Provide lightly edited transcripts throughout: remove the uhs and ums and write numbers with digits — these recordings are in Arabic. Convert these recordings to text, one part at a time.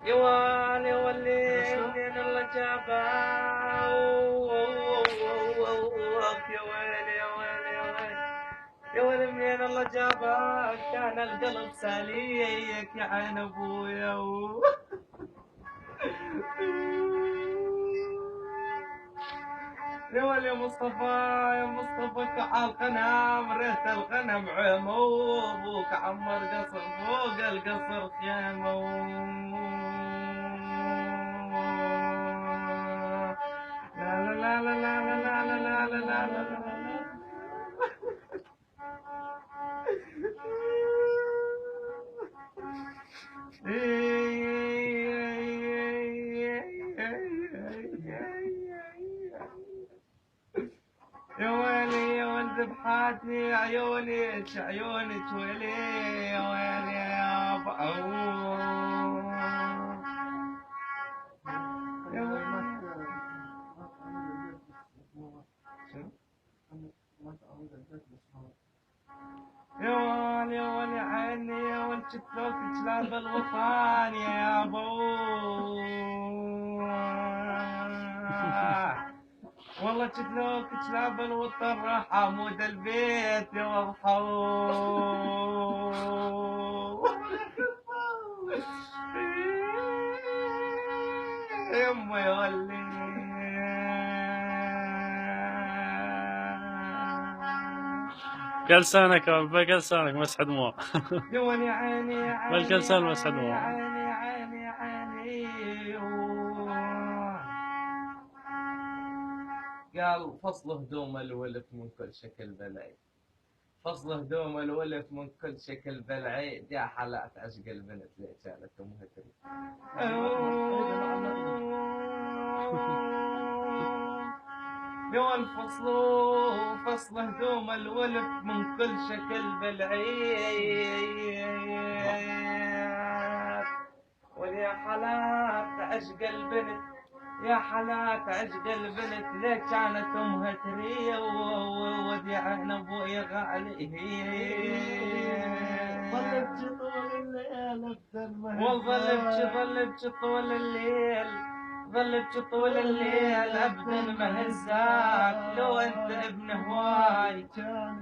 يا ويلي ولي منين الله جابها يا ويلي يا ويلي يا ويلي يا ويلي منين الله جابها كان القلب ساليك يا عين ابويا يا ولي يا مصطفى كعال غنم ريت الغنم عمو وابوك عمر قصر فوق القصر خيمه لا لا لا لا لا لا لا لا لا لا لا يا ويلي يا ولد بحاتي عيونك عيونك ويلي يا ويلي يا ابا يا ولي عيني يا ولد شتلوك كلاب الوطن يا ابو والله شتلوك كلاب الوطن راح عمود البيت يا مضحو يما يا ولي قال لسانك بقى لسانك مسح دموع يا ولي عيني بل لسان مسح دموع عيني قال فصل هدوم الولف من كل شكل بلعي فصل هدوم الولف من كل شكل بلعي يا حالات عشق البنت اللي كانت امها تري يا الفصل فصل هدوم الولف من كل شكل بالعيد ويا حالات عشق البنت يا حالات عشق البنت ليه كانت امها تري وديعنا ابوي غالي ظلت طول الليل ظلت طول الليل ظلت طول الليل ابدا مهزاك لو انت ابن هواي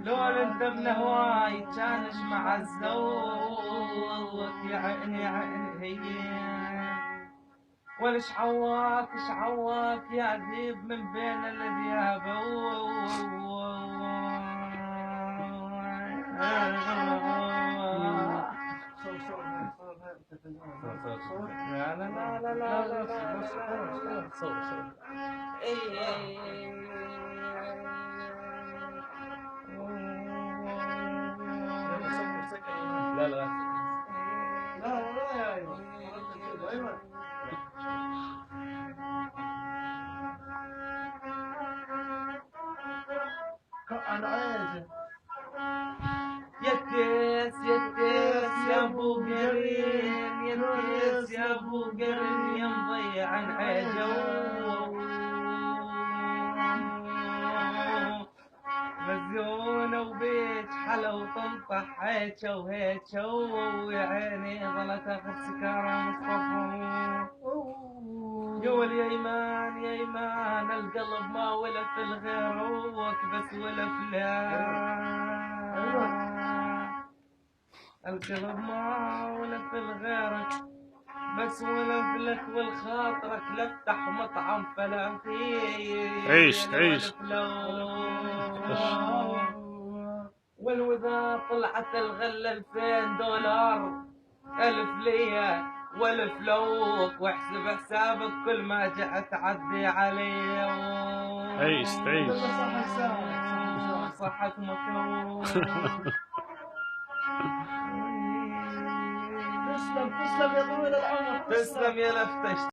لو انت ابن هواي كانش مع الزوج يا عيني يا عيني ولش عواك يا ذيب من بين الذياب لا لا لا لا لا صوت لا لا انا عايز يتيس يا ابو قرين يتيس يا ابو قرين يا مضيع عن عيجو مزيونة وبيت حلا وتنطح هيجو وهيجو يا عيني ظلت اخر سكارة مصطفى يا ولي يا ايمان القلب ما ولف الغيروك بس ولف لا القلب ما ولف الغيرك بس ولف لك والخاطرك لفتح مطعم فلافيل عيش والوذا طلعت الغلة 2000 دولار 1000 ليا والف لوك واحسب حسابك كل ما جاء تعدي علي عيش صحة مكروه تسلم يا طويل العمر تسلم يا لفتش